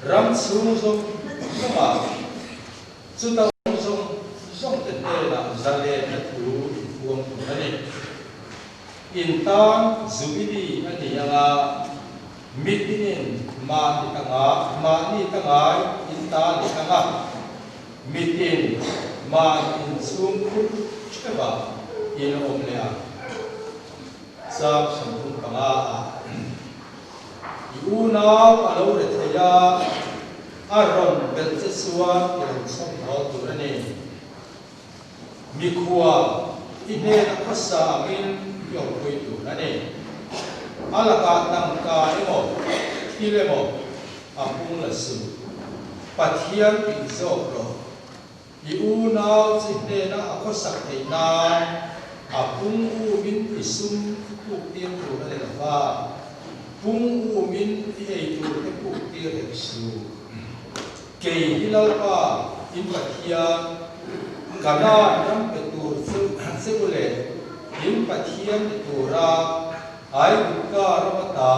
ram sung sung kama chuta sung sung te na zale na tu buang tu ani intan zubidi ani anga mitinin ma ni tanga intan ni tanga mitin ma in sung cheba in omlea sab sampun kanga iuna alo retheya aron belchesua iron som ho turani mikhuwa ine akhasa amin yo koi turani alaka tangka emo ilemo apung lasu pathian pinzokro iuna chine na akhosak theina apung umin isum puktir turani lawa pung umin ei tur te puktir heksu kei hilalpa in pathian kana nam petur sebule in pathian tura ai buka ramata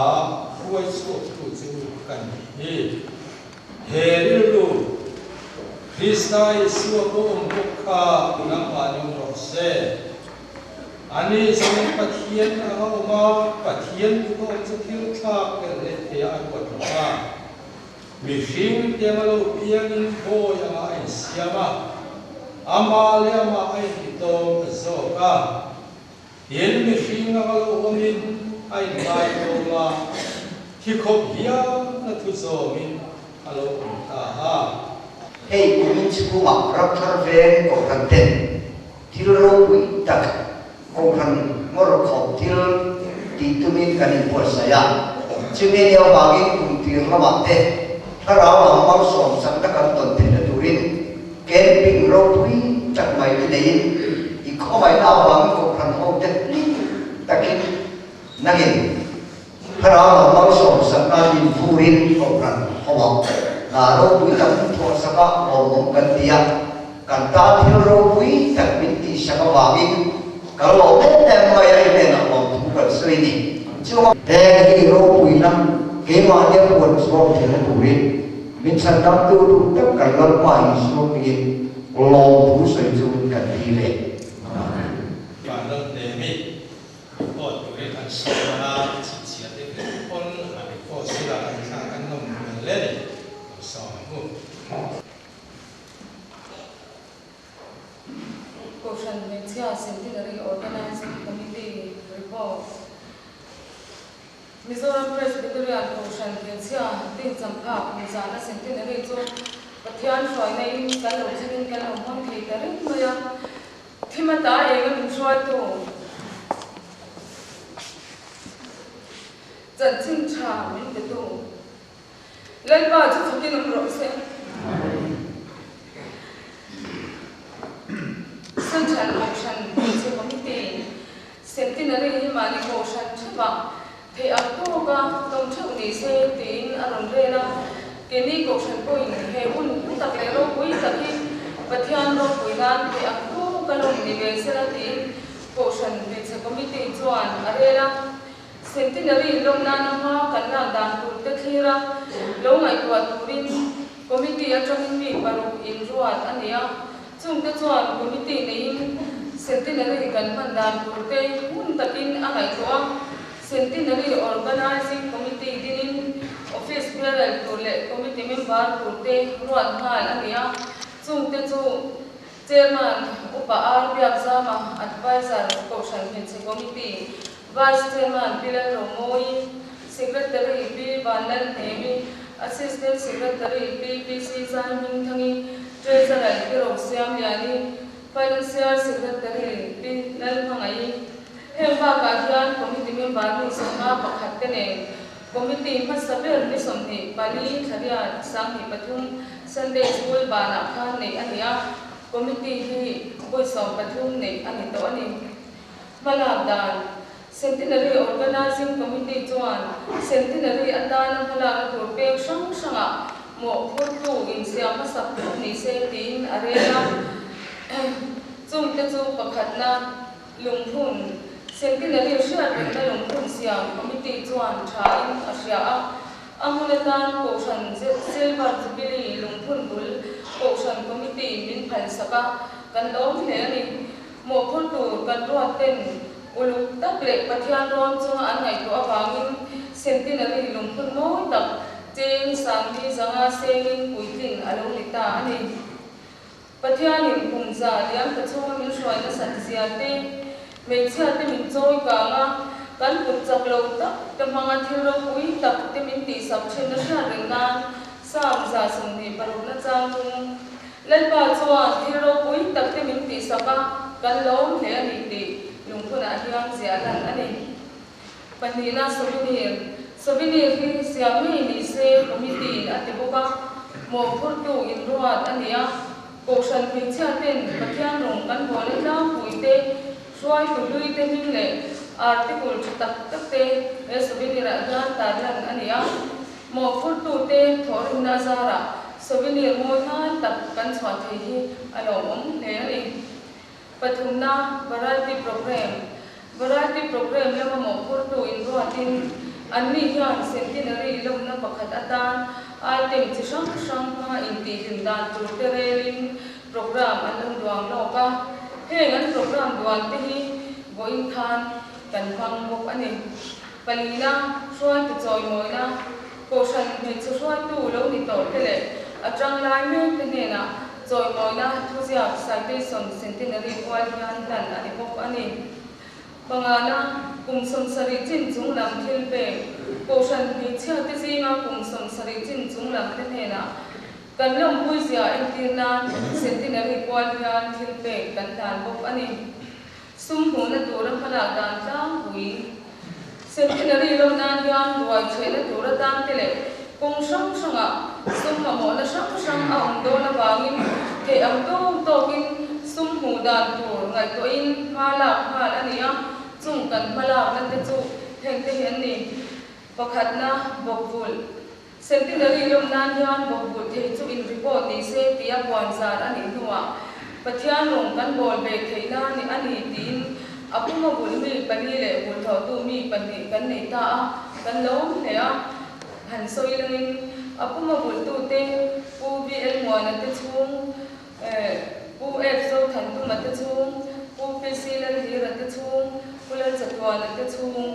huai so tu chu kan hi herilu krishna yesu ko mukha nam anum rose ani samin pathian ma pathian ko chathil thak le te ai ko tra mi hing te malo piang ko ya ai siama ama le ama ai to zo ka yen mi hing ngalo omin ai mai to ma ki khop ya na tu zo min alo ta ha hey kumin chu ma rak thar ve ko kan ten thil ro wi tak ko kan ngor khop thil ti tumin kan po saya chime yo bagi kum tir la ma te tharaw amal som sang ta kan ton te turin camping ro wi tak mai ki nei i kho mai na bang ko kan ho te takin nagin tharaw amal som sang na din furin ko kan ho na ro wi tak tho saka om kan tia kan ta thil ro wi tak min ti saka bagi kalau kita maya ini nak orang bukan seni, cuma dari roh inam kemana dia buat semua jalan turin, misal kamu tu tak kalau mai semua ni long busai tu kan dile. Kalau demi, oh turin kan semua cici ada pun ada pun sudah kan nom meleleh, sama. Koshan Media Centenary Organizing Committee report. Mizoram Presbyterian Koshan Media Ding Champa Mizana Centenary to Pathian Shoinai Kalo Jin Kalo Mon Catering Maya Timata Egam Shoito Zantin Cha Min the two Lelba to Fukin Rose Central Ocean Committee Centenary Mani Ocean Chapa Te Akoga Don't Tell Me Say Tin Arondrena Kenny Ocean Point Heaven Takero Witaki Patian Rokuinan Te Akoga Long Niversalatin Ocean Committee Joan Arena Centenary Longnanama Kana Dan Takira Long Turin Committee Atramin Baru in Joan Ania chung te chuan committee nei centenary kan mandan kurte hun takin angai thua centenary organizing committee dinin office bearer tole committee member kurte ruan hal ania chung te chu chairman upa arbiak zama advisor koshan pension committee vice chairman pilar romoi secretary p banan nemi assistant secretary ppc zaiming thangi Treasurer Kiro Siam Yani, Financial Secretary P. Nalhangai, Hemba Kahian, Committee Member Nisonga Pakhatene, Committee Masaber Nisomni, Bali, Tharian, Sanghi Patum, Sunday School Bana Khan Ne Ania, Committee Boysom Patum Ne Anito Ani, Malabdan, Centenary Organizing Committee Joan, Centenary Adan Hala Turpe Shang Shanga. Mo photo in siapa sabtu ni setin arena zum te zum pakhatna lungphun centenary share na lungphun siam committee chuan thain asia Amunatan Koshan Silver Jubilee Lungpun Bul Koshan Committee Min Palsaka kan lom leani mo photo kan roten uluk tak le pathian ron chung an ngai to awangin centenary lungpun mo tak cheng samni zanga sengin puitin alo lita ani pathian in pungza liam ka chunga min shwai na san siate me chate min choi ka nga kan put chak lo tak tamanga thiro pui tak te min ti sap chen na sha ringan sam za sum ni paru na chang tung len ba chuan thiro pui tak te min ti sapa kan lo le ani ti lungphun a hiam zia lan ani panina souvenir hi siami ni se committee ati boka mo phurtu in ruat ania Koshan Pinchaten pathian rong kan bole la puite swai tu lui te min le article tak tak te souvenir a dan taran ania mo phurtu te thorin nazara souvenir mo na tak kan chwa the hi alo om le ani pathumna variety program lama mo phurtu in ruatin anni hian centenary lom na pakhat atan item chi sang ma inti hindan tur terelin program anlam duang loka hengan program duang te hi goin khan kan phang bok ani palina swai tu choi moina Koshan me chu swai tu lo ni to tele atang lai me te ne na choi moina thuzia citation centenary kwal hian dan ani bok ani pangana kumsom sari chin chung lam thil pe Koshan mi chha te zinga kumsom sari chin chung lam te ne na kan lam pui zia entirna centenary kwal hian thil pe kan dan bok ani sum hu na tura phala dan ta hui centenary lo nan hian ruai chena tura dan tele kong sang sanga sum ma mo na sang a ong do na wangin ke am to kin sum hu dan tur ngai to in phala ania chung kan phala nan te chu heng te hian ni pakhat na bokbul centenary lo nan hian bokbul the chu in report ni se tia bwan zar ani nuwa pathian rong kan bol be theina ni ani tin apuma bulmi pani le bul tho tu mi pani kan nei ta kan lo le a han soi langin apuma bul tu te pu bl mona te chung pu f so than tu ma te chung pu pc lan hi ra te chung pulan chatwa na te chung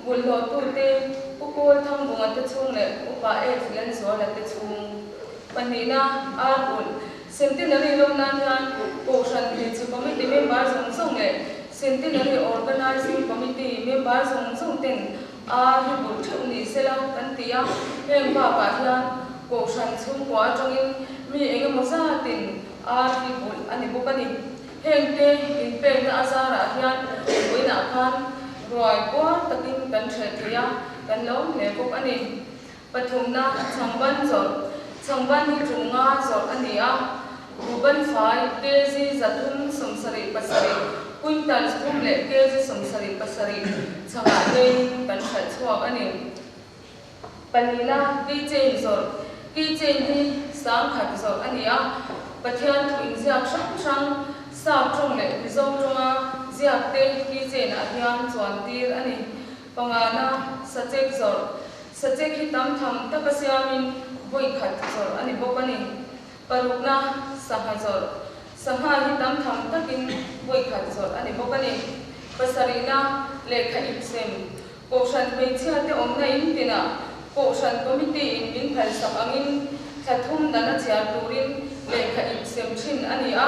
bul lo tu te pu kol thang bunga te chung le upa f lan so la te chung panina ar bul centenary lo nan han Koshan Pinchu committee member song le centenary organizing committee member song ten a hi bul thu ni sela kan tia heng ba ka hian Koshan chung kwa tangin mi enge moza tin a hi bul ani bokani heng te in pe na azara hian boina khan roi kwa takin kan thretia kan lo le bokani pathumna changban hi chunga zor ania ruban fai kezi zathum somsari pasari quintal skum le kezi somsari pasari changa nei kan khat chuak ani panina ki chen hi sang khat zor ania pathian thu in ziak sang sa trong le rizo ronga ziak te ki chen a hian chuan tir ani pangana sachek hi tam tham takasiamin voi khat zor ani bokani parukna saha hi tam tham takin voi khat zor ani bokani pasarina lekha ipsem Koshan me chha te omna in tina Koshan committee in min phal sak angin thathum dana chia turin lekha ipsem thin ani a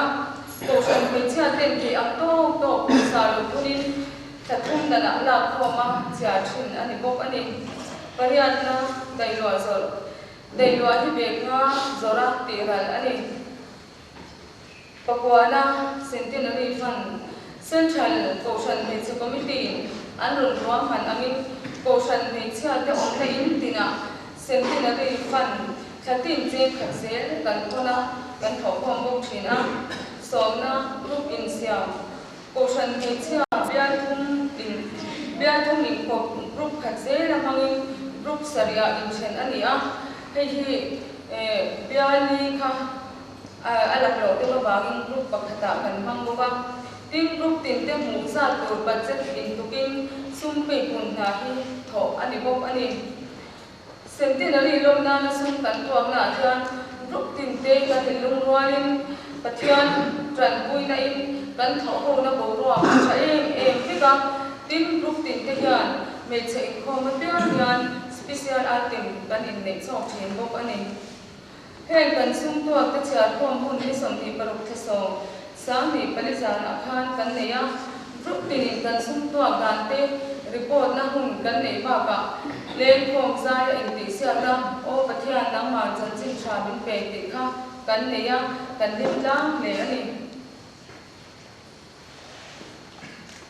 Koshan me chha ten ki am to salo tunin thathum dana la khoma chia thin ani bok ani pariatna dailwa hi bekha zora tiral ani pakwana centenary fund central Koshan Pinchu committee anrun ruam han angin Koshan Pinchu te onla in tina centenary fund thatin je khatsel kan kona kan thopom bok thina somna group in siam Koshan Pinchu biathum in group khatsel amangin group saria in chen ania hi biali kha alak lo te bawangin group pakhata kan mangboka tin group tin te mu sa tur budget in tukin sumpe pun na hi tho ani bok ani centenary lom na na sum kan tuang na hian ruk tin te kan hilung rualin pathian tran pui na in kan tho ho na bo ro cha em pika tin ruk tin te hian me che ko ma te hian special item kan in nei chok chen bok ani heng kan sum to te cha khom hun ni som ti paruk the so sang ni palizan akhan kan neya ruk tin kan sum to gan te report na hun kan nei ba ka len khom zai in ti sia ta o pathian nang ma chan chin tha bin pe ti kha kan neya kan lim lang le ani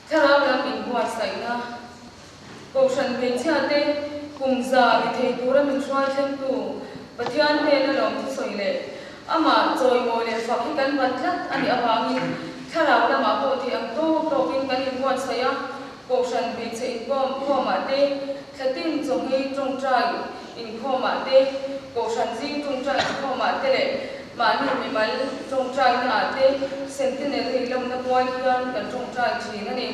thara lam in wa sai na ko shan pe cha te kum za ri thei tura min shwai them tu pathian te na lom thu soi le ama choi mo le fa ki kan mat thlat ani awangin thara lam ma ko ti am to kin kan in wa sai ya ko shan pe che ko ma te thatin chong hi trong trai in kho ma te ko shan ji trong trai kho ma te le ma ni mi mal trong trai na te centenary lom na boy hian kan trong trai chi na ni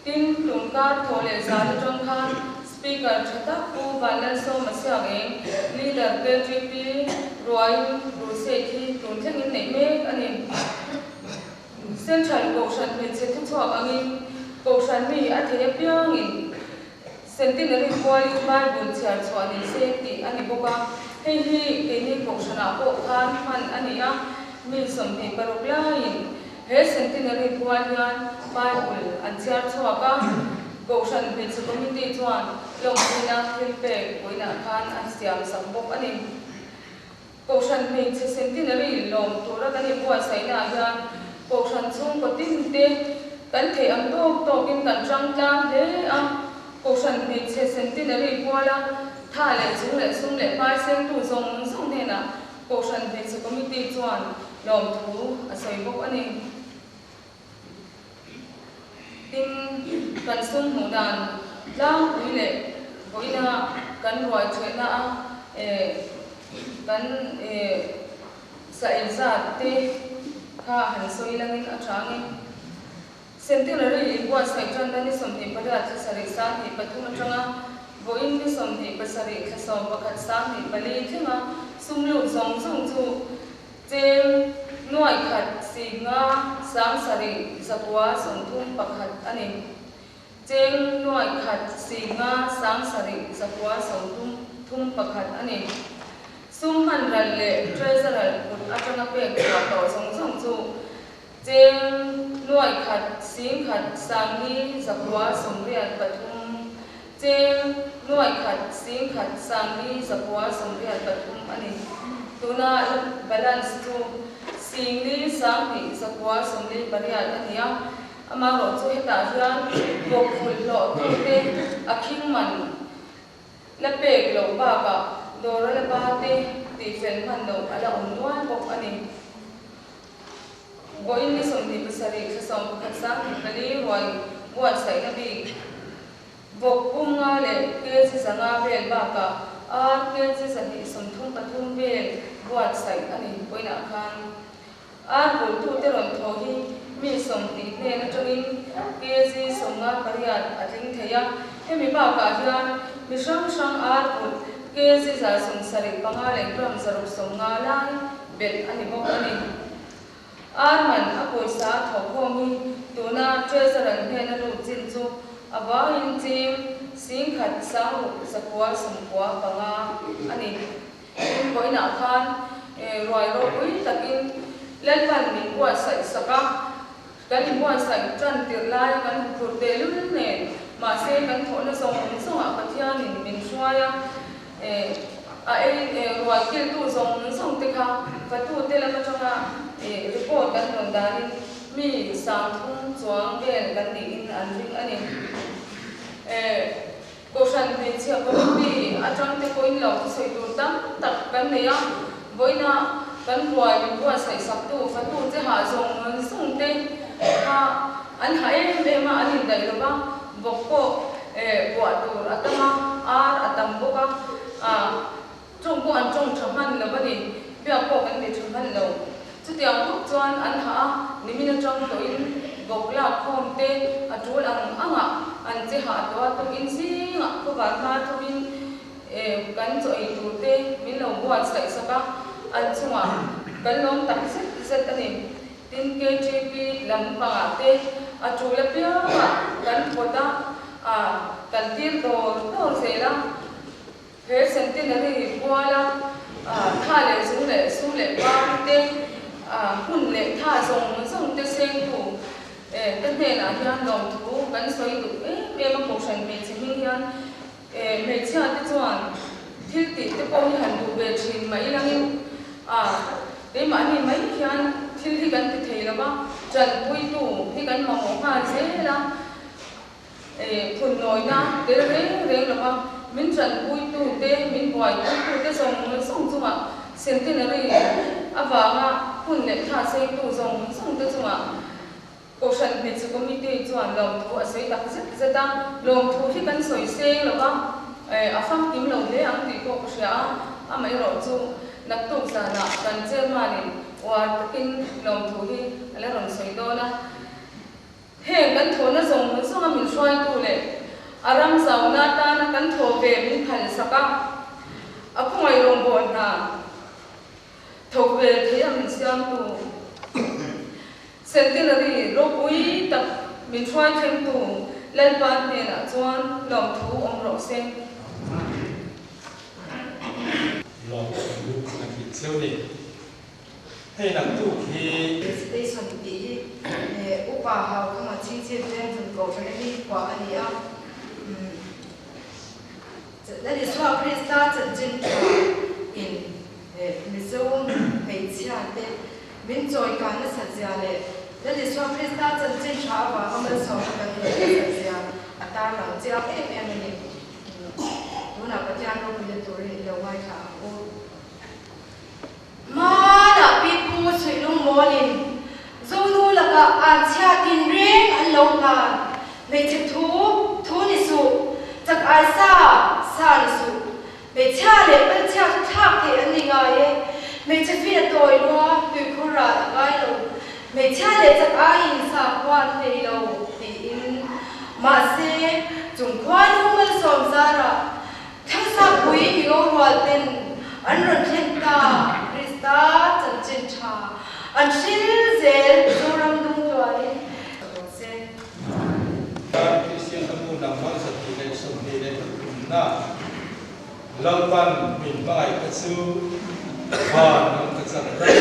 tin tung ka thole za na trong khan speaker thata ku balan so masya ge leader ke gp roi ru se thi tun thang in nei me ani central ko shan pe che thu chwa angi ko shan mi a the piang in centenary quality bible char chwani se ti ani boka hei hi ke ni ko shana ko khan man ani a mi som te paruk lain he centenary quality bible an char chwa ka ko shan pe chu committee chuan long pina thil pe koina khan an siam sam bok ani ko shan pe che centenary lom tura kan ni bua sai na ya ko shan chung ko tin te kan the am to kin kan chang tlam le a ko shan pe che centenary bola tha le chung le sum le pa seng tu zong ne na ko shan pe che committee chuan lom thu a soi bok ani tin kan sum hu dan lang ui le boina kan roi thena kan sa elza te kha han soi langin atrangi centenary wa sai tran dani somthi pada tha sari sa ni pathum atanga boin ni somthi pasari khaso pakhat sa ni pali thima sumlu zong zong chu chen noi khat singa sang sari zakwa somthum pakhat ani chen noi khat singa sang sari zakwa somthum thum pakhat ani sum han ral le treasurer put atanga pe ka to song song chu chen noi khat sing khat sang ni zakwa somriat pathum chen noi khat sing khat sang ni zakwa somriat pathum ani tuna balance tu sing ni sang ni zakwa somri pariat ania ama ro chu heta hian bok phul lo te akhing man la pek lo ba ka dor la ba te ti fel man lo ala onwan bok ani boin ni somni pasari khasom khatsa kali roi buat sai na bi bok punga le ke si sanga bel ba ka ar ke si sani somthum pathum bel buat sai ani boina khan ar bol tu te ron tho hi mi somti ne na tongin ke si somnga pariat athing theya he mi ba ka hian mi sang ar bol ke si za song sari panga le gram zaru somnga lai bel ani bok ani arman apoi sa thokhomi tuna treasurer ne na lu chin chu awa in chim sing khat sang sakwa somkwa panga ani boina khan roi ro ui takin lalpan min kwa sai saka kan kwa sai tran tir lai kan phur te lu ne ma se kan thona song a pathian in min shwaya roi kil tu song te kha patu te la ma changa report kan non danin mi sang thung chuang bel kan ni in an ring ani ko shan pe chia ko bi atang te ko in lo soi tu tam tak kan ne ya boina kan roi min ko sai sak tu fa tu che ha zong sung te ha an ha e ma an dai lo ba bokko bo tu atama ar atam boka trong ko an trong thaman lo ba ni bia ko kan ni thaman lo chu tiang thuk chuan an ha nimina trong to in bokla khom te atul ang anga an che ha to in singa ko ba ma to in kan cho i tu te min lo buat sai saka an chunga kan lom tak set ani tin KJP lam pa te a chu la pia kan pota kan tir to sela he centenary wala tha le su le pa te hun le tha song te seng tu tất nhiên là hiền lòng thú vẫn xoay đủ em mà một phần mình chỉ mình hiền mình chưa tới chuẩn thiết tỷ tới bao nhiêu hành đủ về thì mấy là như để mà anh mấy hiền thì gần thì thấy là bao trần vui tủ thì gần mà một hai thế là phun nổi na để là bao mình trần vui tủ để mình gọi vui tủ để xong chung à xem thế là gì vâng phun để thả xe tủ xong tới chung à Ocean Beach Committee chuan lom thu a sei tak zeta lom thu hi kan soi se lova a fam kim lo le ang ti ko sia a mai ro chu nak tu sa na kan chairman wa takin lom thu hi ala ron soi do na he kan tho na zong so min swai tu le aram zau na ta na kan tho ve min phal saka a phoi rom bon na tho ve the am siam tu centenary ro pui tak min try them tu len pan ne na chuan lom thu om ro sen lom thu na ki seo ni hei nak tu ki station bi upa hau kama chi chi ten thun ko thani ni kwa ani a that is what we started in Mizoram Peichia te bin joy kan na sajya le that is what we started in Chava amal so kan sajya ata la chia em ni una patyan ro le tori lo wai kha o ma da pi pu sui lung molin zonu la ka a chia tin ring an lo ka me che thu ni su tak ai sa ni su me cha le pan cha thak the an ni ga ye me che fi toy lo tu khura ga lo me cha le tak a in sa kwan the lo ti in ma se chung kwan hu mal som zara thang sa pui mi go wal ten an ron thlen ta krista chan chen tha an shil zel zoram dum to ani se Christian kamu namal sa tilay sa tilay na lalpan min bagay katsu ng katsakray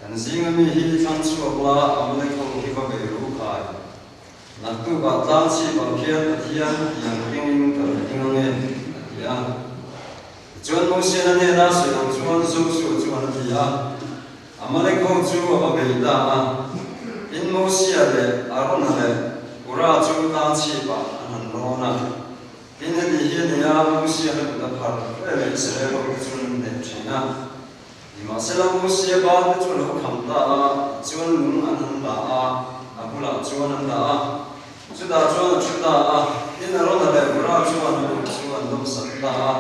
an zingami hi fanchuakla amle ko hi ba beru khai naktu ga tlanchi ba khian pathian yang ringing kal ringange ya chuan mo sian ane na suang chuan su chuan tia amale ko chu ba beita a in mo sia le aron le ura chu tlanchi ba an rona in he hi ya mo sia le da phar le se le ko chun ne china ima sela mo sia ba te chu lo kham da a chuan lung an da a abula chuan an da a chuda a in rona le ura chuan dom san da a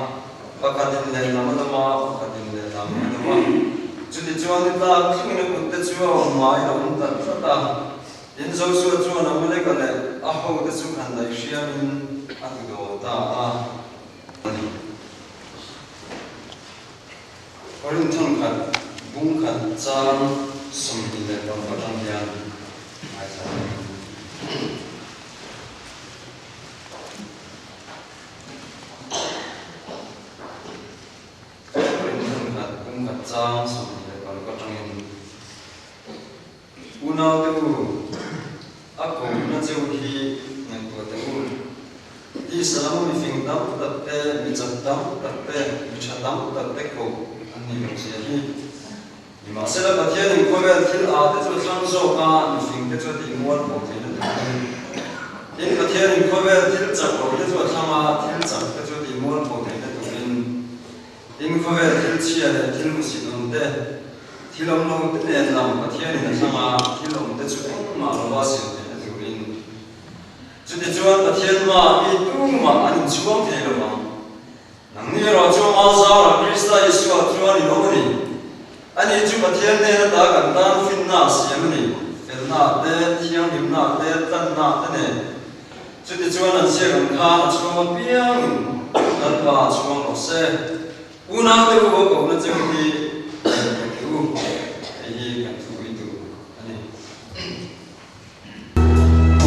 pakatin le namadama pakatin le namadama chudi chuan ta khingna kutte chuwa mai ram ta in zo chuan amale ka le a ho te chu khan dai shiamin atigo ta a Korin thang khat bung khat chang som le ram pa tang yan ai sa chang som le par ko tangin una tu ako na cheu hi nang ko te u di salam mi fing dam ta te mi chat dam ta te mi chat dam ta te ko ani lo se hi ni ma se la pathian in ko vel thil a te chu sang so ka mi fing te chu ti mual ko te na in pathian in ko vel thil chak ko te chu thama thil chak te chu ti mual ko te na in ko vel thil chia le thil mu si don te thilom lo te ne lam pathian in sama thilom te chu ma lo wa si te tu in chu te chuan pathian ma i tu ma an chuang te lo ma nang ni ro chu ma sa ra krista yesu a chuan ni lo ni ani chu pathian ne da kan dan fin na siam ni fel na te thiang lim na te tan na te ne chu te chuan an se kan kha chuang piang dan ba chuang lo se una te wo ko na chu hi tu ai kan tu itu ani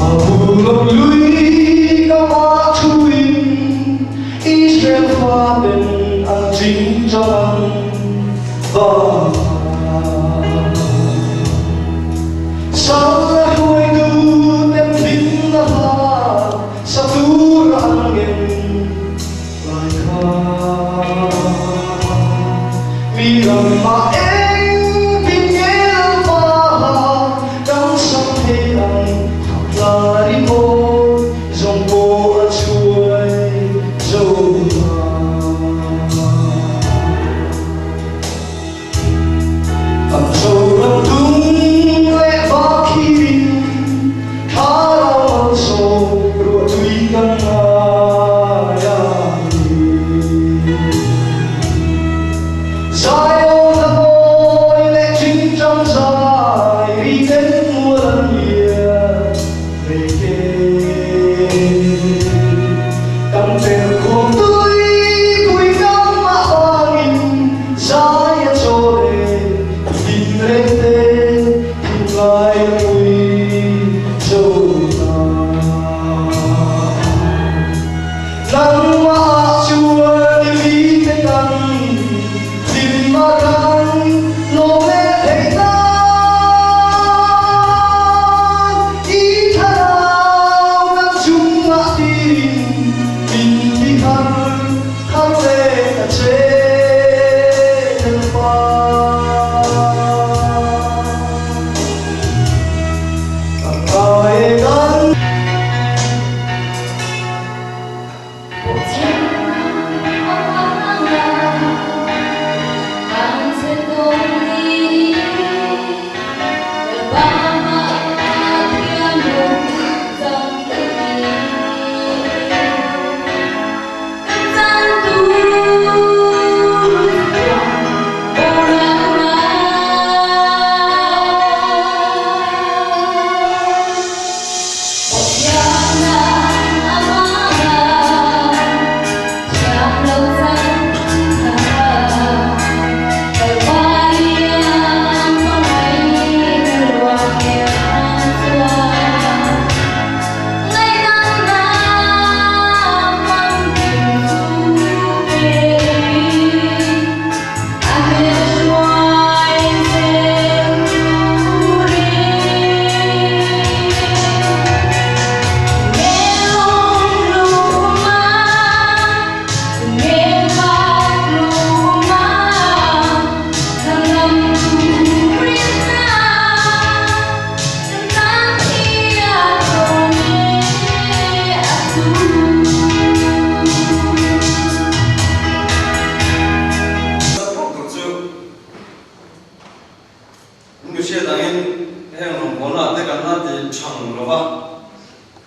Apulong lui ka ma thuin Israel pha bên ang chính trong và sao là hồi du tem tin là sao tu rang em lại kha vì lòng mà em tin nghe và đang sống thế anh là đi vô dòng cô ở chuối dâu bằng dâu bằng đúng lẽ và khi khá đau sâu rùa tùy gần dài ô là môi lẽ chính trong dài đi đến mua lần về kề cầm tiền của tôi ngắm mà hoa nghìn dài cho để nhìn lên tên tìm lại mùi dâu nắng hoa chua đi tên căng tìm mà căng lô mẹ thấy ta ý thao nắng chung mà tìm mình đi khăn về cả trên hoa ai gắn chang lo ba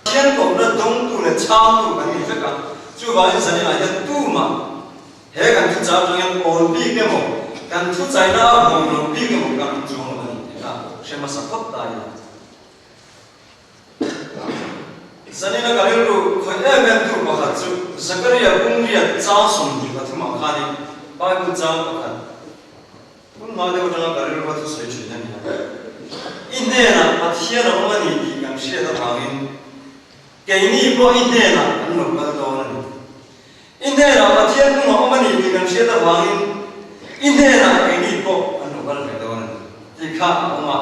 thiên cổ nó đông tu là chang tu cái gì cả chú bảo anh sani là hiện tu mà hệ cái thứ cháu trong hiện ổn bị cái một cái thứ trái na ổn nó bị cái một cái chú nó này là xem mà sắp phát tài sani là cái lúc khởi em tu bảo hạt chú Zakaria cũng riết cháu sùng đi vào thứ mà khai đi ba cái cháu bảo hạt cũng nói được rằng cái lúc bắt đầu xây chuyện này inne na pathia na mani di kam she da thangin keini bo inne na an lo ba do na inne na pathia nu ma mani di kam she da thangin inne na keini bo an lo ba le do na ti kha ma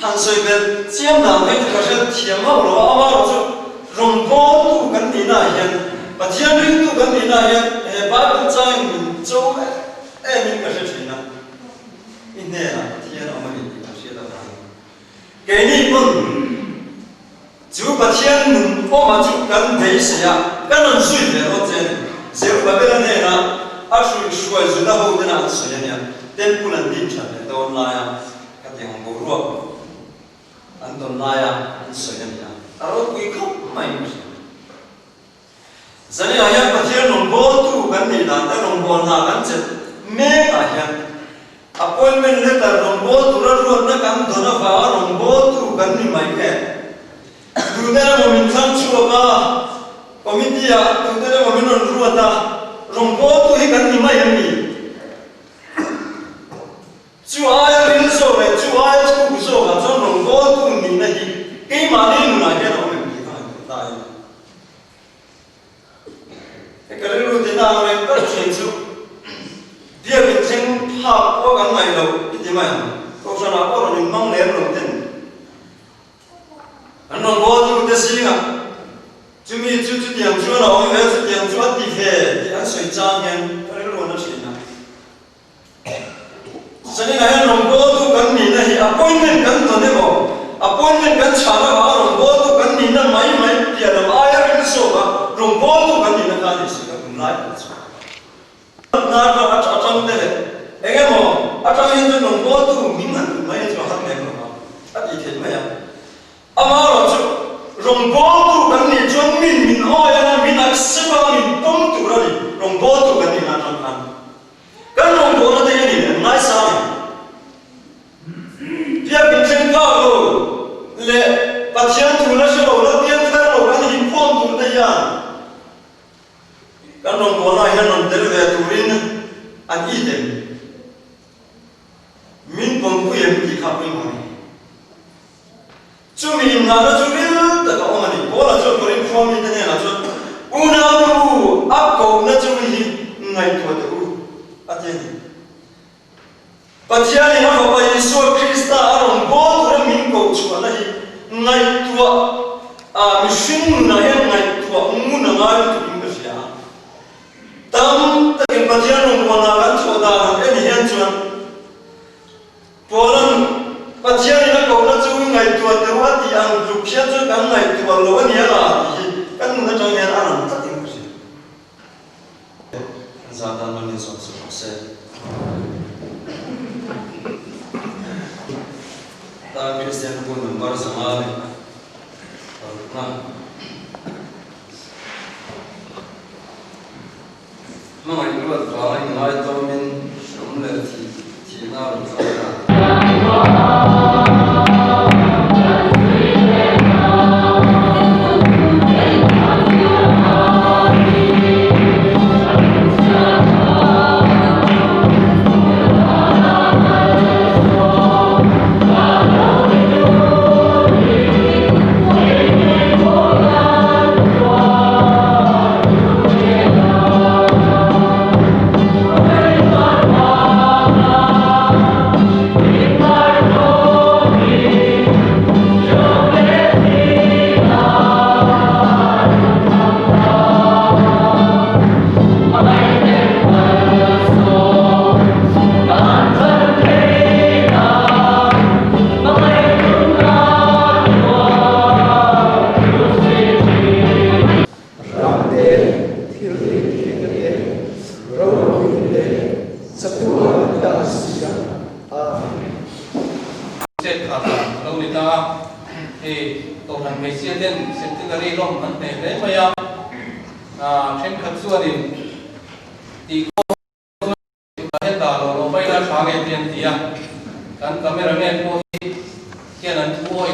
han soi be chiam na me ka she thiam ma lo awa ro chu rong bo tu kan ni na hian pathia ring tu kan ni na hian e ba kan chang min chou e min ka she thina inne na pathia na mani cái này cũng chú bà thiên nung ô mà chú cần thấy gì à cái nó suy về nó trên nếu bà biết này là suy suy suy nó hậu thế nào suy này tên cũng là tin chắc là đâu lại cái tiếng hồng bồ ruột anh đâu lại suy này à rồi quý không mày giờ này là bà thiên nung bồ tu cái này là cái nung bồ nào cái chết mẹ à hiện appointment letter rombo turarot na kam dona va rombo tu kan ni mai ke dudera momin kham chuwa committee ya dudera momin on ruata rombo tu hi kan ni mai ani chu aya rin so le chu aya chu so ga chon rombo tu ni na hi ke ma ni nu na ke na me bi ha ta e ka ru de na re ta chen chu dia bin chen ha ko kan mai lo ti mai ko sa na ko ni mang le lo ten an no bo tu de si nga chu mi chu chu tiang chu na ong he chu tiang chu ti he ti an soi chang hen ka lo na chi na sa ni na no bo tu kan ni na hi appointment kan to de bo appointment kan cha na ha no bo tu kan ni na mai mai pia na ai rin so ba no bo tu kan ni na ka ni si ka kum lai na na atang de ege mo atang yin tu nong bo tu min man mai chu hat ne ko a ti the mai ya ama ro chu rong bo tu kan ni chon min ho ya na min ak se ba min pom tu ra ni rong bo tu kan ni na chon kan rong bo na de ni nai sa ni pia bin chen ka lo le pa chian tu na so lo pian ka lo kan ni pom tu de ya kan rong bo na hian non del ve turin an i dem min pom ku yem ti kha pui mani chu mi na na chu ri ta ka o mani bo la chu ko rin khom mi ne na chu u na tu ap ko na chu hi ngai to te u aten pathiani ha ba yesu krista aron bo tu min ko chu na hi ngai tu a mi shin na he ngai tu mu na ngai tu min ka sia tam ta ke pathiani ko na kan chu da han ni hian chuan polan pathiani na ko na chu ngai tu te wa ti ang ju khia chu kan ngai tu lo ni la hi kan na chang yan an ta ting si za dan man ni so se ta Christian ko number samale na mai lu ta ngai to min shum le ti na ru sa thì tổ thành mấy xe tên centenary lom hắn này đấy mà ya trên khắp xuôi thì có hết cả rồi bây giờ sáng ngày tiền thì kan cameraman po kia là po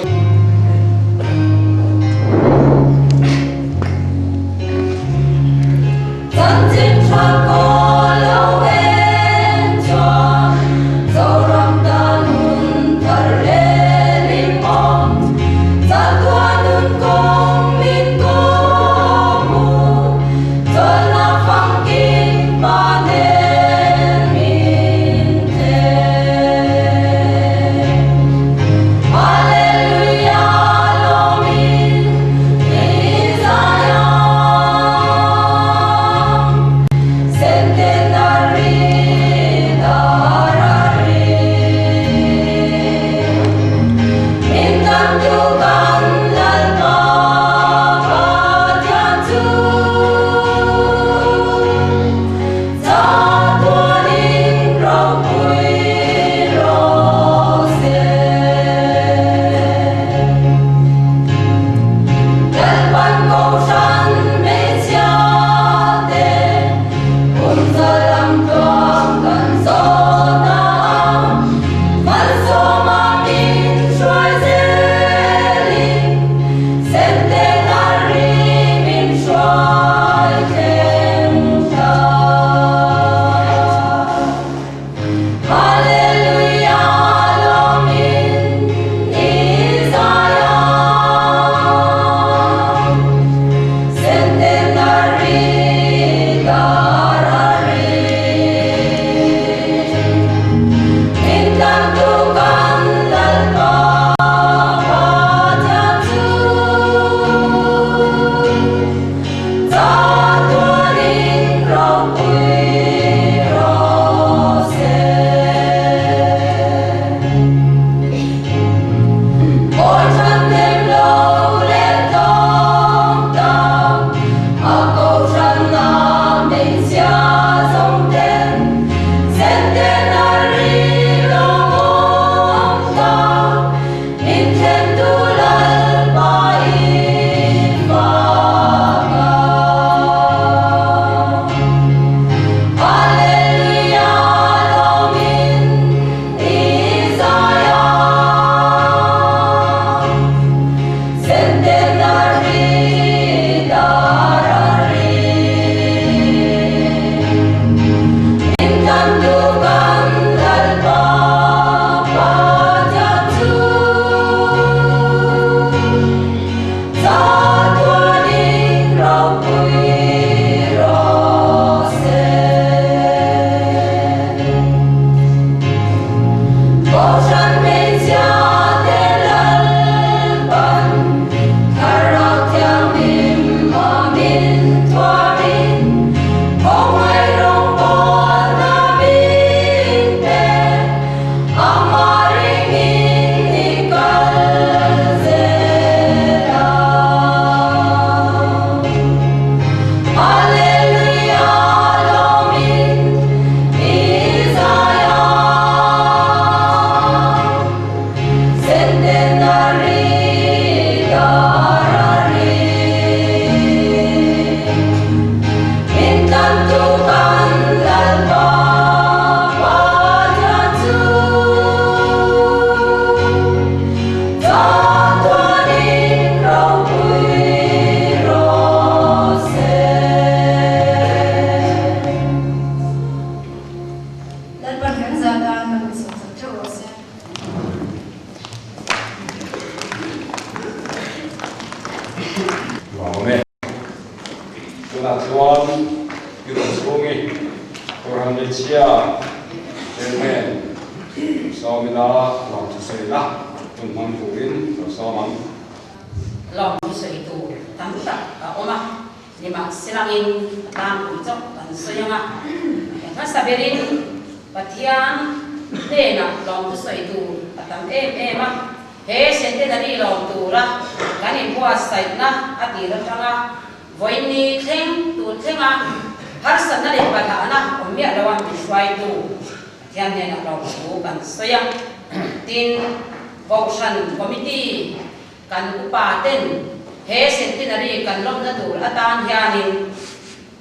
kan upa ten he centenary kan lom na tur atan hianin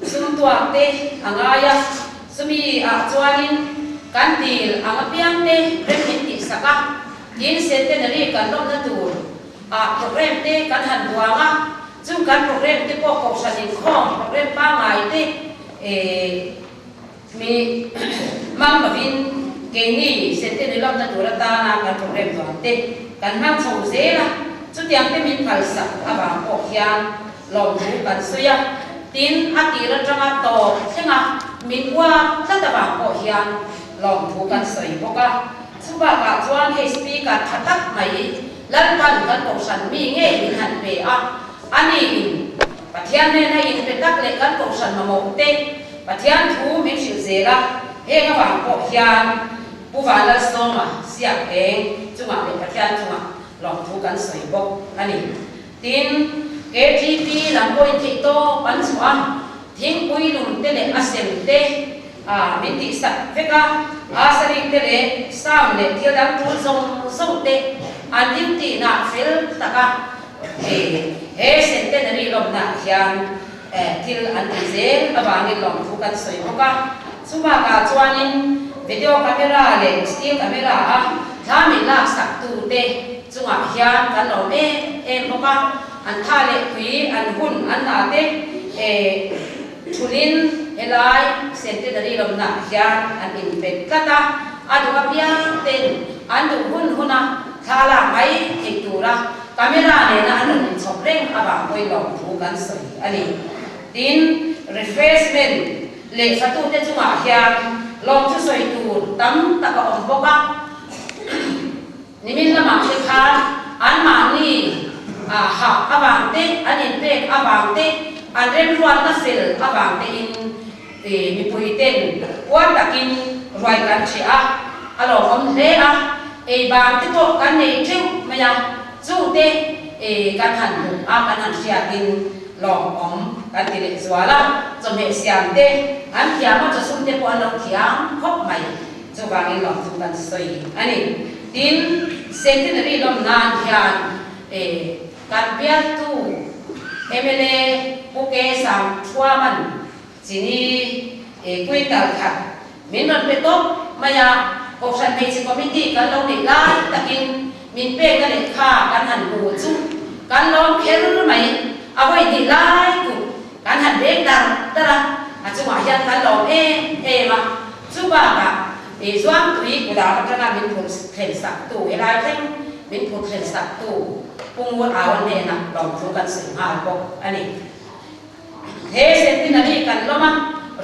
sum tuak te angaya sumi a chuanin kan til anga piang te remin ti saka in centenary kan lom na tur a program te kan han duanga chu kan program te po ko sanin khom program pa ngai te mi mang bavin ke ni centenary lom na tur atana kan program duante kan mang chou se la chu tiang te min phal sa aba ko hian lom thu kan suya tin atira tanga to thenga min wa tataba ko hian lom thu kan soi boka chuba ka chuan he speaker thatak mai lan pan kan ko san mi nge min han pe a ani pathian ne na in pe tak le kan ko san ma mo te pathian thu min sil zela he nga ba ko hian puwala stoma sia eng chunga pe pathian chunga lom thu kan soi bok ani tin KTP lam point thito pan suam thing pui lum te le asem te min ti sa feka asari te le sam le thil dam tu song so te andim ti na fil taka he centenary lom na hian thil an ti zel awangin lom thu kan soi boka chuba ka chuanin video camera le still camera a thamin lak sak tu te chunga hian kan lom em boka an tha le pui an hun an na te thulin helai centenary lom na hian an in pet kata adu apia ten an du hun huna thala mai theitura camera ne na an in chopreng aba koi lom thu kan soi ani tin refreshment le satu te chunga hian lom chu soi tur tam taka om boka nimin lama te kha an ma ni ha abang te anin pe abang te an rem ruan na sel abang te in mi pui ten wa takin roi kan chi a alo om le a bang te to kan nei theu maya chu te kan han a kan han sia tin long om kan ti le zwala chom he siam te an thia ma cha sum te po an lo thiam khop mai chu wangin long thu kan soi ani tin centenary lom nan hian kan biat tu MLA puke sam chuaman chini kuital khat min non pe top maya option basic committee kan lo ni lai takin min pe ka le kha kan han bu chu kan lom kher mai awai ni lai ku kan han dek dar tara a chu ma hian kan lom ma chu ba ka zwang tui ku da ka tanga min phun khen sak tu elai theng min phun khen sak tu pungwat awan ne na lom thu kan sing ha ko ani he centenary kan loma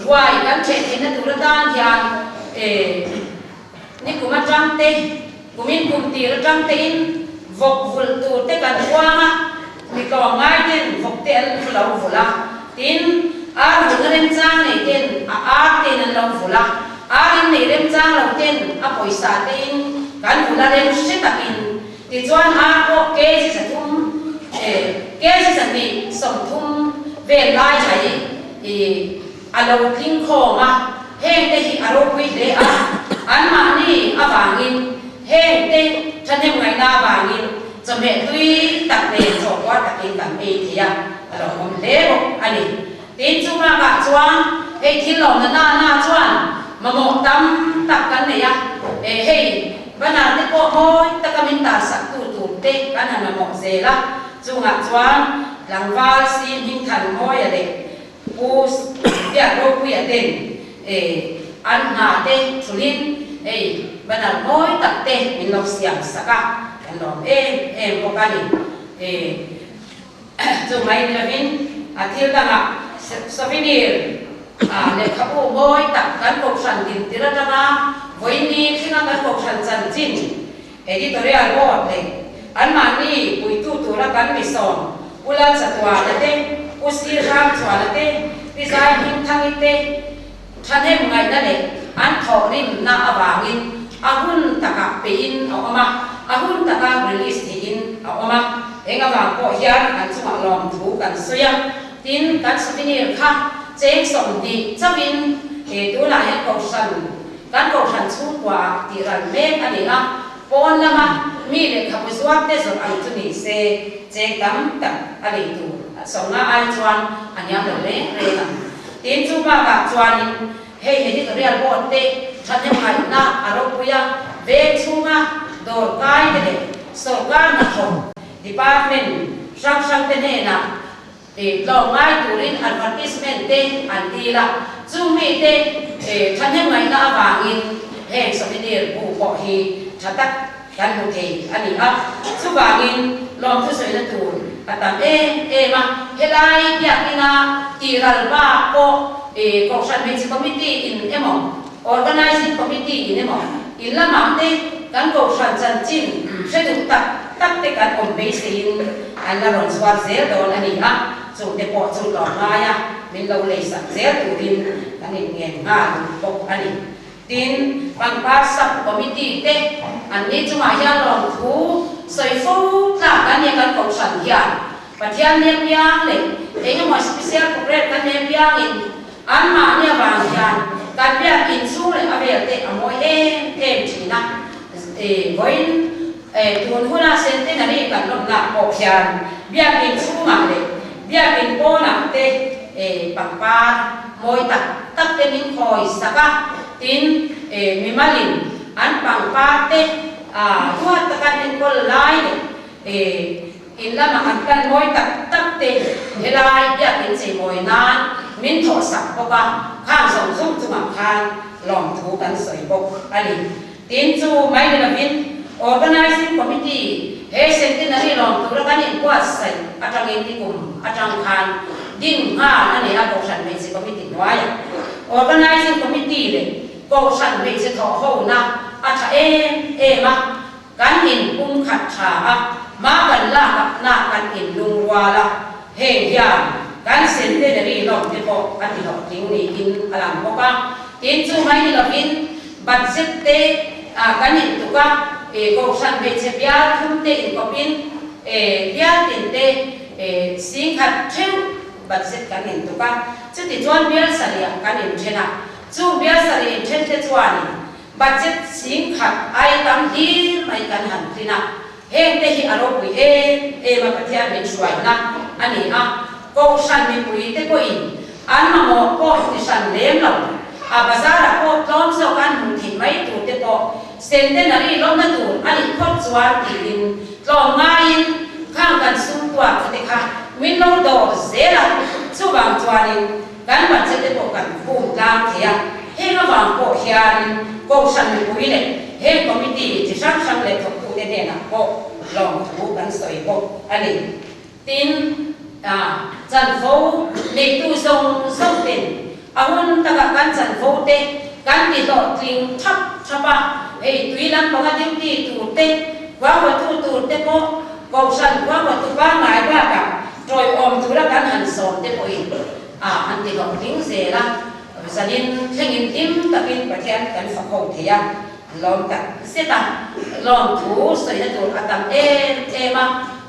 ruai kan che na turatan hian ni kuma tang te kumin kum ti ra tang te in vok vul tu te kan wanga mi ko ngai ten vok te an fulau vula tin a rem chang nei ten a ten an lo vula a in nei rem chang lo ten a poisa ten kan vula rem se takin ti chuan a ko ke si sa thum ke si sa ni som thum ve lai mai alo thing kho ma heng te hi aro pui le a an ma ni awangin heng te thanem ngai na awangin chome tui tak le cho kwa takin kan thia alo om le bo ani tin chu ma ka chuan he thil lo na chuan ma mo tam tak kan ne ya hey bana te po hoi takamin ta sak tu te kan han mo zela chunga chuan langwal sin hing than hoi ade us ya ro pu ya den an na te thulin bana hoi tak te min lo siam saka kan lo ko kani chu mai lavin athil tanga souvenir le khabu hoi tak kan ko san din tira tanga voini singa kan ko san chan chin editorial board le an ma ni pui tu ra kan mi som ulan satwa la te usir ram chwa la te design hing thang te thane ngai na le an thorin na awangin ahun taka pein awama ahun taka release in awama enga wa ko hian an chuma lom thu kan soya tin kan souvenir kha cheng som di chawin tu la ya ko san kan ko san chu kwa ti ran me ani na pon lama mi le khabu suak te so ang tu ni se che tam tak ali tu so nga ai chuan anyam le re na tin chu ba ka chuan hei ni to real bo te thathe mai na aro puya ve chunga dor kai te so ga na thom department sang te ne na lo ngai turin advertisement te an ti la chu mi te thathe mai na awangin hei so mi dir bu ko hi thatak kan mu thei ani a chu wangin lom thu soi na tur atam ma helai ya ina tiral ba ko ko san me committee in emo organizing committee in emo ilama te kan ko san chan chin se du tak te kan on base in an la ron swat zer don ani a chu te po chu lo ma ya min lo le sa zer tu din kan ni ngen nga ko ani tin bang pa sub committee te an ni chu ma ya lom thu soi fu ta kan ni kan ko san ya pathian nem yang le mo special corporate kan nem yang in an ma ne bang yan kan bia in su le avel te amo china voin tuan huna sente na ni kan lom na ko yan bia in su ma le bia in po na te bang pa moi tak te min khoi saka tin mi malin an bang pa te huat ta kan in ko lai le in la ma an kan moi tak te helai bia in se moi nan min tho sak ko ba khang song sum chu ma khan lom thu kan soi bok ani tin chu mai na min organizing committee he centenary lom thu ra kan in kwa sai atang in kum atang khan din ha ani a ko san mai se committee wai organizing committee le ko san mai se tho ho na acha ma kan in kum khat tha ma kan la na kan in lung wala he ya kan centenary lom te ko ati lo ting ni in alam ko ka tin chu mai ni lo in budget te kan in tu ka ko san be che bia thum te in ko pin bia tin te sing khat theu budget kan in tu ka chu ti chuan bia saria kan in thena chu bia sari then te chuan budget sing khat ai tam hi mai kan han thina he te hi aro pui ma pathia min suai na ani a ko san mi pui te ko in an ma mo ko ti san lem lo a bazara ko tom so kan mun thi mai tu te ko centenary lo na tu ani khot chuan ti in lo ngai khang kan sum tua te kha min lo do zera chu wang chuan in kan ba che te ko kan fu lang thia he ma wang ko hian ko san mi pui le he committee ti sang le thok tu te na ko long thu kan soi ko ani tin chan phố để tu sông tiền ahun ta kan chan phố te kan ti lo tling thap ba tui lan ba ga ti tu te wa tu te ko san wa tu ba ngai ba ka troi om tu la kan han son te ko in han ti lo tling se la sanin thengin tim takin pathian kan fa ko thia lom ta se ta lom thu soi na tu atam ma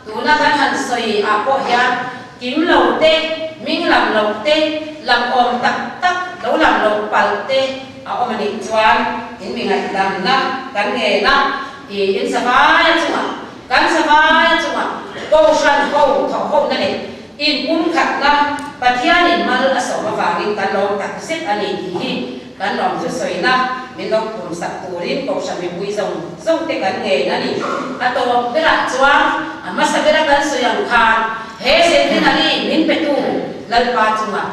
tu na kan han soi ko hian kim lâu tê minh làm lộc tê làm ôm tắc đấu làm lộc bal tê ông mình chuan những mình ngày làm na cán nghề na thì in sa vai chung à cán sa vai chung à câu san câu thọ câu này in khát na bát thiên in mal aso ma vàng in cán lộc tắc xếp anh thì cán lộc cho soi na mình lộc cùng sạch turin câu san mình bui sông tê cán nghề na đi ato cái là chuan mà sa cái là cán soi yang khan he centenary min petu lal pa chunga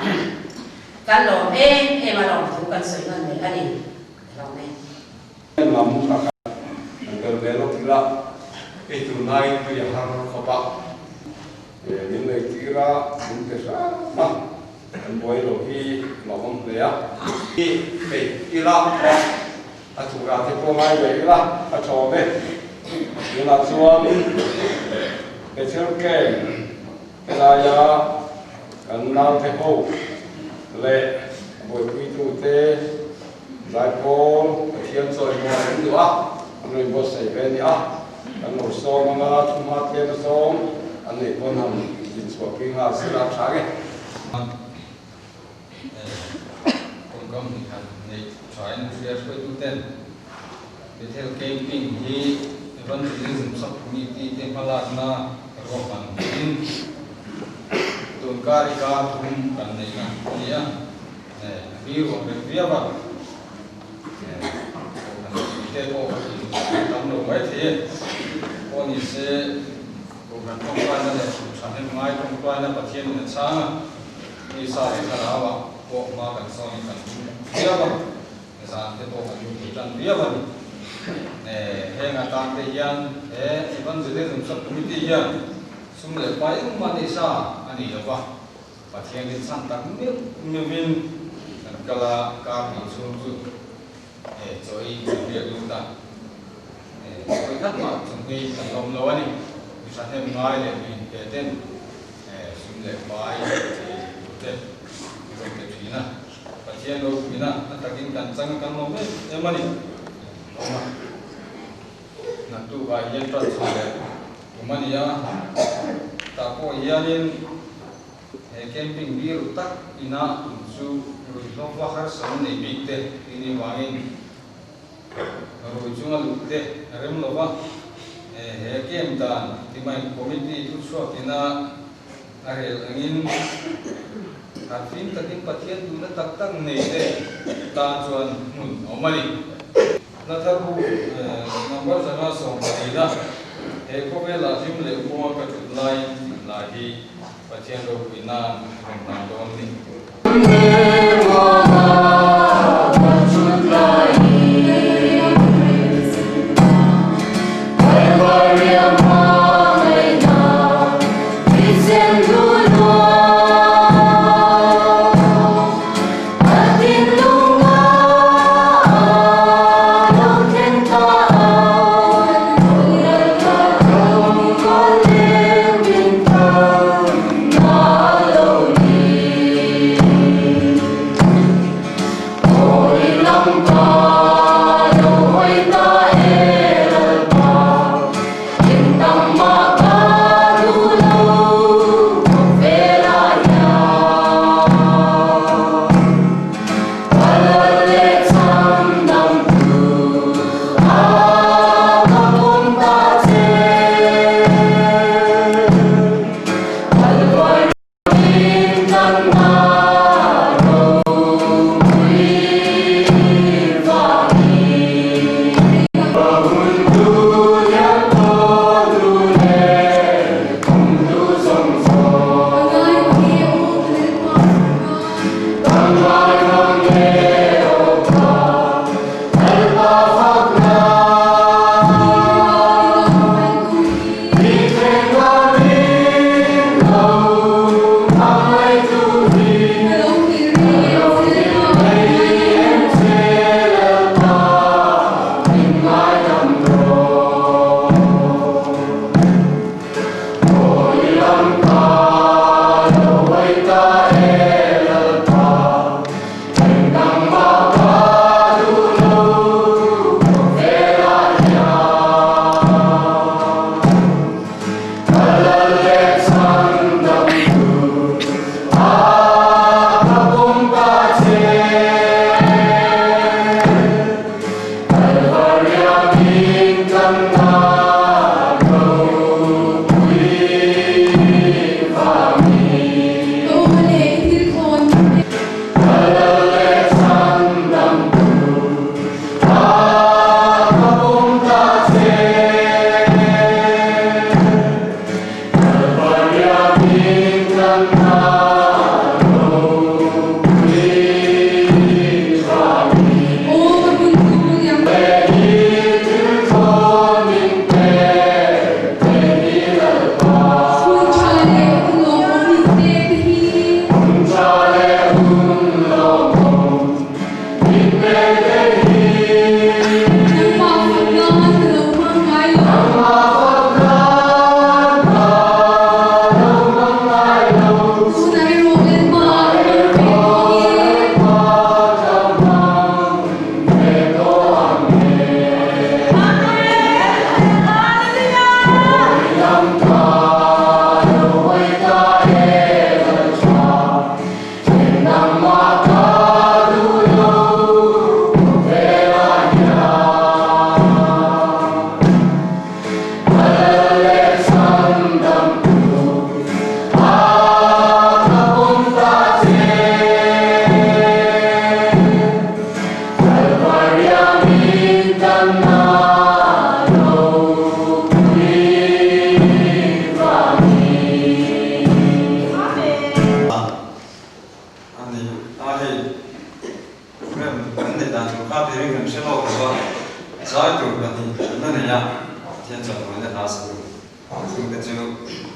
kan lo ma lo thu kan soi nan ne ani lo ne ngam ka ka le lo tira tu nai tu ya har ko pa min le tira min te sa ma an boy lo hi lo om le ya ki pe ila a tu ga te ko mai le ila a cho me ila chuan ke chel ke cái này cần làm thế hậu lệ buổi quy tụ thế giải phóng thiên rồi mọi người nữa anh bố sẽ về nhá anh ngồi xong mà chúng ta thêm xong anh ấy còn làm dịch vụ kinh hà sẽ làm sao cái cũng có một cái này xoáy nó sẽ quay tụ tên để theo cái kinh thì evangelism sa community te malatna rokan in tunkari ka thum kan nei na nia biro be viava te ko tam lo mai the ko ni se ko kan ko pa na le chan ne mai ko pa na pathian na cha ni sa e karawa ko ma kan so ni kan viava sa te to kan ni tan viava he nga tan te yan evangelism sa community yan sum le pa yung mani sa ani lawa pathian din san tak mi win kala ka mi chung chu choi be lu ta koi khat ma chung ni kan lom lo ani sa hem ngai le mi te ten sum le pa te ko te thina pathian lo mina takin kan chang kan lo me mani nantu ba yen tra chale umania ta ko yanin camping bir tak ina su ro wa har sam nei bikte ini wangin ro chunga lutte rem lo wa he kem dan timai committee tu so ina are angin hafin takin pathian tu na tak tak nei de ta chuan mun omani na thabu number jana som parida he ko be la jim le ko ka line la hi pathian ro ina na don ni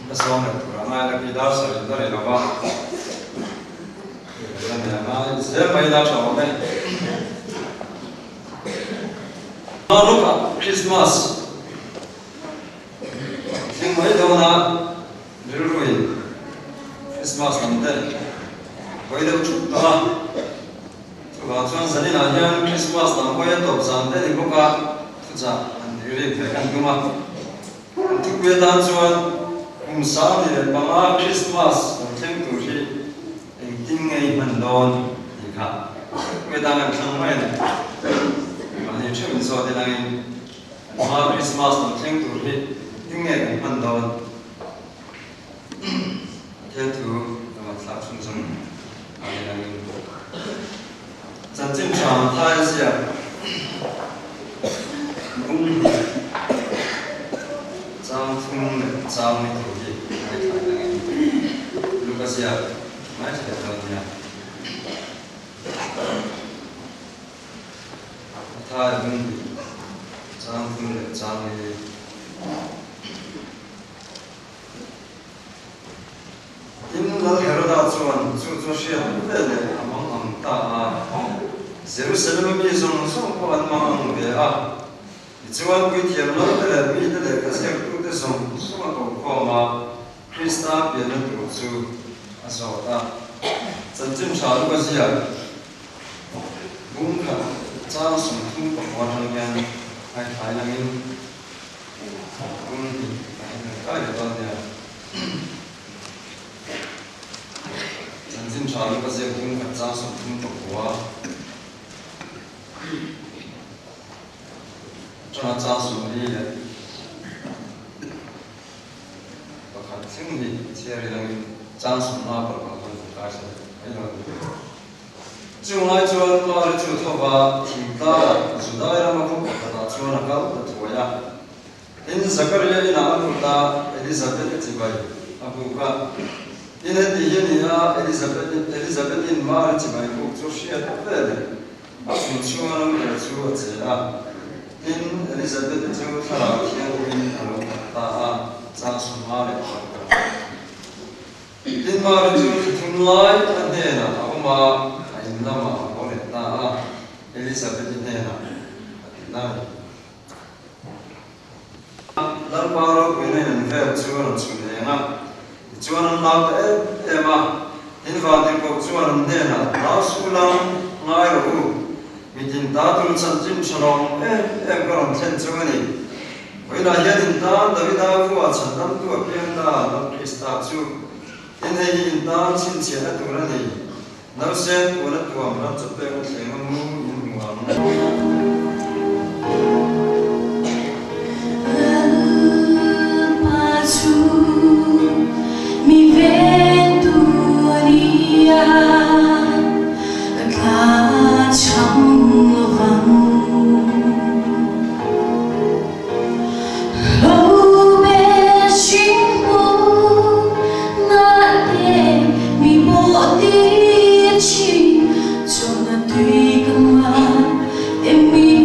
cái số này của ai là cái đó sẽ là cái đó ba cái này mà sẽ mấy đó cho mấy nó lúc Christmas nhưng mấy đâu na rồi Christmas năm nay bây giờ chụp đó và cho gia đình anh Christmas năm bây giờ tập sang đây thì cũng cả thực ra anh đi về cái cái mà thực về đàn cho sao thì bằng Christmas thêm tuổi thì tin ngày mình đón thì cả về đàn anh sang mấy này mà hiện trước mình so thì là bằng Christmas thêm tuổi thì tin ngày mình đón thêm tuổi mà sao chúng chúng anh là真正常态下，张通的张的土地来看那个，如果是买起来怎么样？他的张通的张的。因那黑罗大做事不得的，忙大啊。Jerusalem mi zong zong ko an mang ve a chuan pui thiam lo le mi de le ka se tu te zong zong ko ma Krista pian tu chu a so ta chan chin cha lu ka sia bung kha cha sum thum ko wa thang yan ai thai na min bung ka ya ta ya chan chin cha lu ka sia bung kha cha sum thum ko wa cho nó cha xuống đi đấy, và khát sinh thì chia ra là cha xuống nó còn còn cái gì cái đó, chúng ai cho nó là chú thọ và thì ta chú ta là mà không có ta cho nó cao ta thôi à, in Zakaria in anh ta Elizabeth chỉ vậy, abu ka, in thì hiện nay Elizabeth in Mary chỉ vậy cũng cho xe về đấy. Chúng chúa nó là chúa chế à, in Elizabeth chúa thà là thiên nhiên ở ta cha sum ma le in ma chúa thung lai anh thế nào ông mà anh làm mà có thể ta Elizabeth thế nào này lần bao lâu cái này anh về chúa nó chủ đề à chúa nó làm em à in vào thì có chúa nó thế nào lão sư làm ngay rồi mình ta tu chân chính sòng em có lòng chân cho anh vậy là gia đình ta đời ta vua chân tâm tu bien ta làm Krista chu hiện nay hiện ta xin chia hết tu này nào xem của nó tu mà nó chấp nhận sẽ mà mu in em mi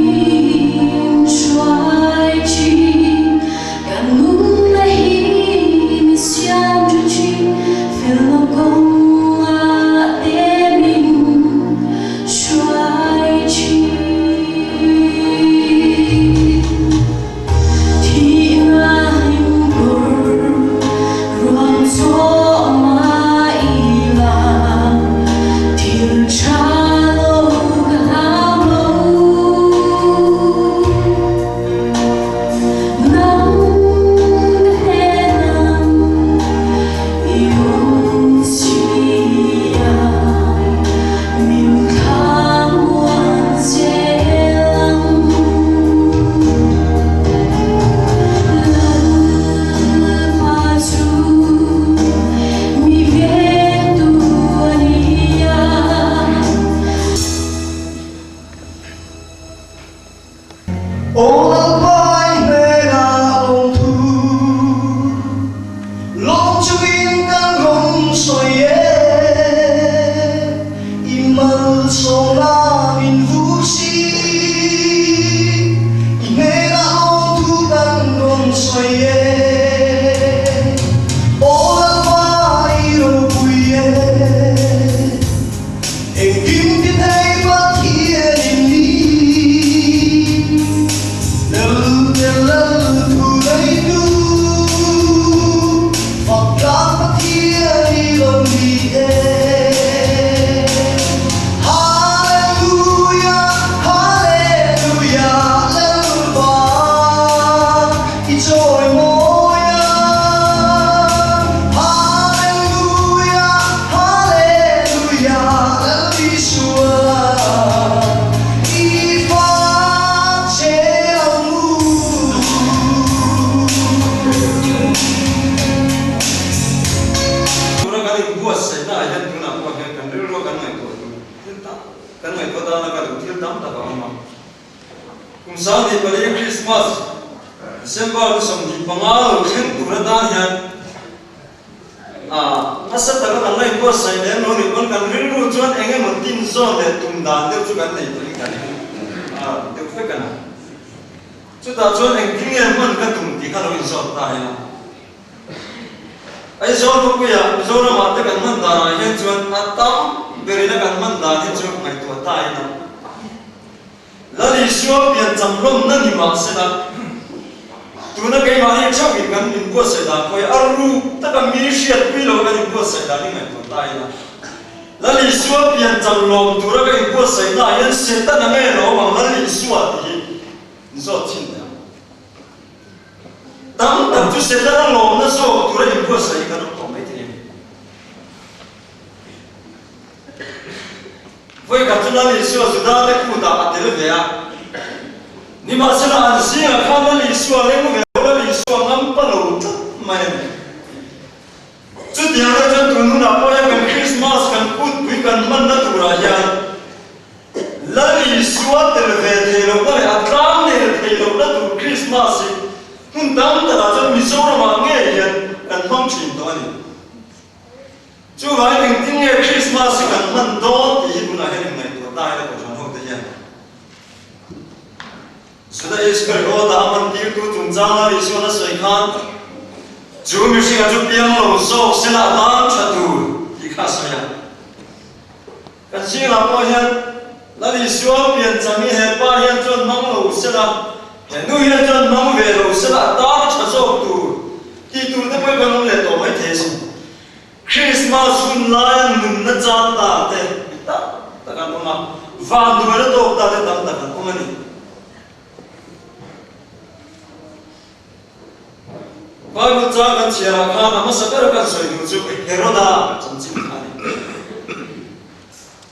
kan mai ko da na ka thil dam ta ka ma kum sa ni pali Christmas December som di pangal chen tu ra da hian asa ta ka ngai ko sai ne no ni kon kan rin ru chuan enge mo tin zon le tum dan de chu kan nei pali kan de fe kana chu ta chuan eng king en man ka tum ti ka lo in zon ta hian ai zon ko ya zon ma ta kan man da ra hian chuan atam berina kan man da ni chu mai tu ta hian lali shuo pian cham lom na ni ma se na tu na kai ma ni chau ki kan in ko se da koi aru ta ka mi shiat pi lo kan in ko se da ni mai tu ta hian lali shuo pian cham lom tu ra ka in ko se da hian se ta na me lo ma lali shuo ti ni so chin da tam tam tu se ta na lom na so tu ra in ko se ka no to mai ti voi ka tu na li shuo su da te ku da a te le ya ni ma se na an si a kha na li shuo le mu ve li shuo ngam pa lo ta mai chu dia na chan tu nu na po ya kan Christmas kan put pui kan man na tu ra ya la li shuo te le ve te lo na a tram ne te lo na tu Christmas hun dam ta ra chan mi so ra ma nge ya kan hong chin to ni chu vai ting ting nge Christmas kan man do ti bu na he ngai to ta ya ko chan ho te ya sudah iskar ko da man ti tu tum jang na isu na sai khan chu mi sing a chu piang lo so se na dan cha tu ti kha sa ya kan sing la po hian la li suo pian chami he pa hian chon mang lo se la he nu hian chon mang ve lo se la da cha so tu ti tu te poi kan le to mai the si Christmas hun lai nun na cha ta te ta ta kan ma van du ra to ta te tam ta kan ko ni Bible cha kan chia kha na ma sa per kan soi nu chu Heroda cham chim kha ni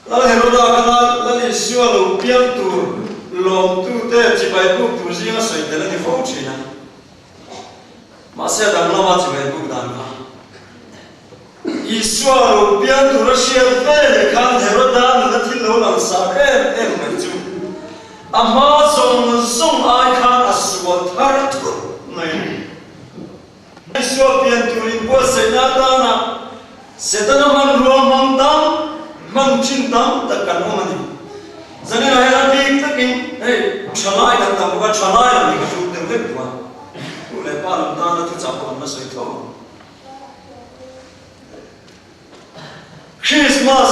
la Heroda ka la li sio lo pian tu lom tu te chi bai bu tu ji nga soi te la ni fo chi na ma se dang la ma chi bai bu dan kha I sio lo pian tu ra sia pe le kan Heroda na thi lo lang sa em mai chu ama song ai khan aswa thar tu nai Isu pian turin buat senada na setana man ruang mangtam man cintam takkan omani. Jadi lahir dik takin, chalai dan tak bukan chalai ni kesulitan tempat tua. Ulai palam tanah tu campur masuk itu. Christmas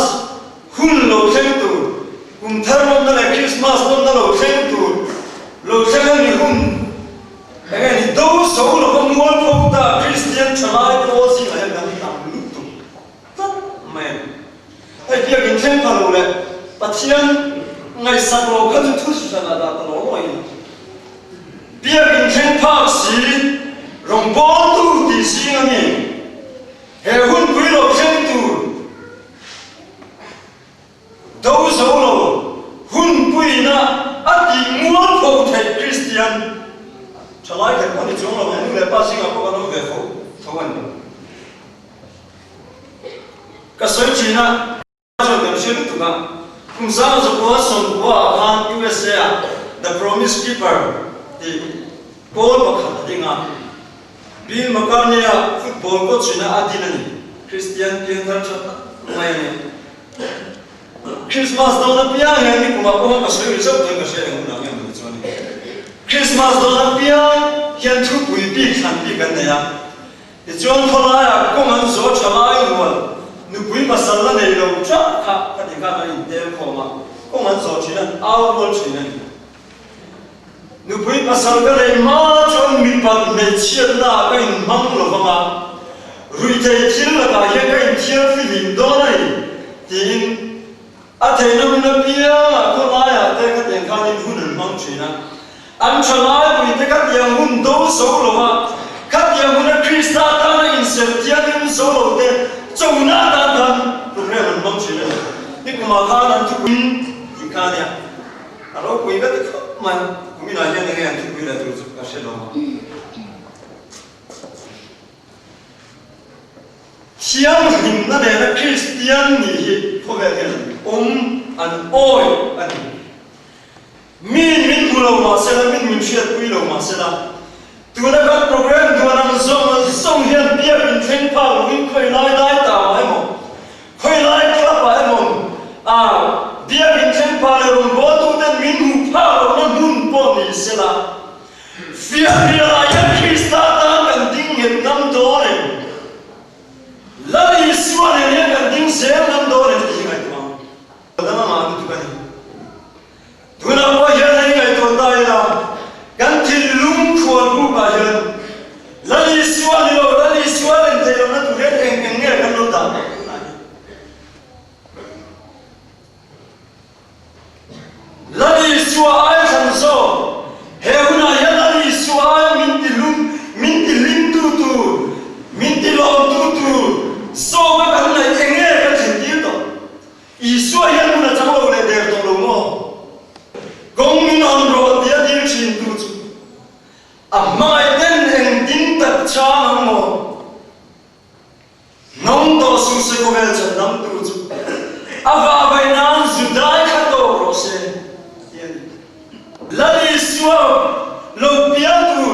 hun lo sentu, termom na Christmas lo sentu, lo sentu hun. Again, those who are more for the Christian chalai policy have done it. Man, I feel in temple, but here I saw a to Sanada. Beer in temple, see, Rombon to the singing. Heaven will obtain to those who are Hunpuina at the more for the Christian. Chalai kan poni chung lo nu le pa sing a ko no ve fo thowan ka soi china so kan shelu tu ga kum sa so ko son ko han USA the promise keeper the goal ko khat dinga Bill McCartney football ko china adinani Christian Pieter chata mai ni Christmas do na pia ni kuma ko ka soi so tu ka shelu na ngi ni choni Christmas do na pia hian thu pui pi khan pi kan ya e chuan thola ya ko man zo chalai nuan nu pui masal la nei lo cha kha ka ni ka in tel kho ma ko man zo china aw bol china nu pui masal ka nei ma chon mi pat me chiat na ka in mang lo ma rui te thil la ka ye ka in thia fi lim do nai tin a the na pia ko la ya te ka ten kha ni hun mang china An chalai pui te kat yang hun do so lo ma kat yang hun Krista ta na in ser tian in so lo te chou na ta tan tu re man mong chi le ni kuma kha nan tu kun ki ka nya alo pui ka te man kumi na ya ne ga tu pui la tu ka she lo ma Siang hin na ne na Christian ni hi pho ve ke an oi ani min pulo ma sela min shiat puilo ma sela tuna ka program tuna nang song hian bia bin theng pa win khoi lai ta mai mo khoi lai kla pa mo bia bin theng pa le ron bo tu den min hu pa ro nun po ni sela fia ya krista ta kan ding het nam do le la Yesu ne kan ding se nam do le ti ngai ma dama ma tu kan tuna bo ya nei ngai to ta ila kan til lung khuan bu ba ya la Yesu ne te lo na tu re eng nge kan lo ta la Yesu ai san so he una ya la Yesu ai min ti lim tu min ti lo tu so ba kan na eng nge kan tin ti to Yesu ya una cha lo le der to lo mo gong min on ro dia dir chin tu chu mai den eng din ta cha mo nong to su se ko vel cha nam tu chu ava vai nan zu dai kha to ro se la Yesu lo pia tu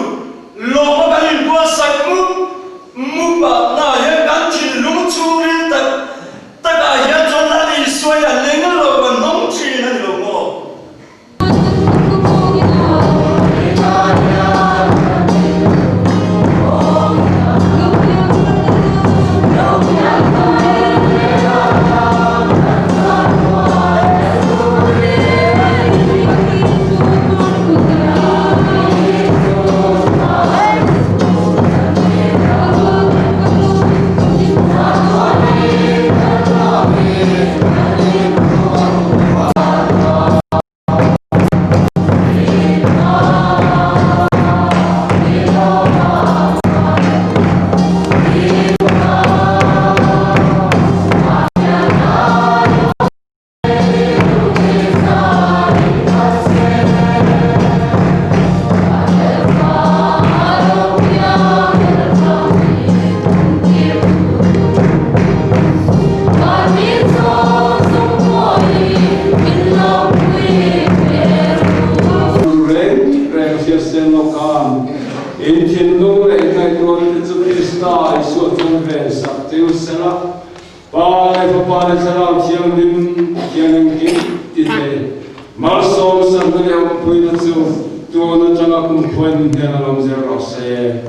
lo ma kan bua sa mu ba na ye kan tin lu chu ri ta ga ya cho la Yesu ya leng lo ba nong chi na lo mo Marsom santo le pui na chu tu na changa kum phoi ni na lam zero se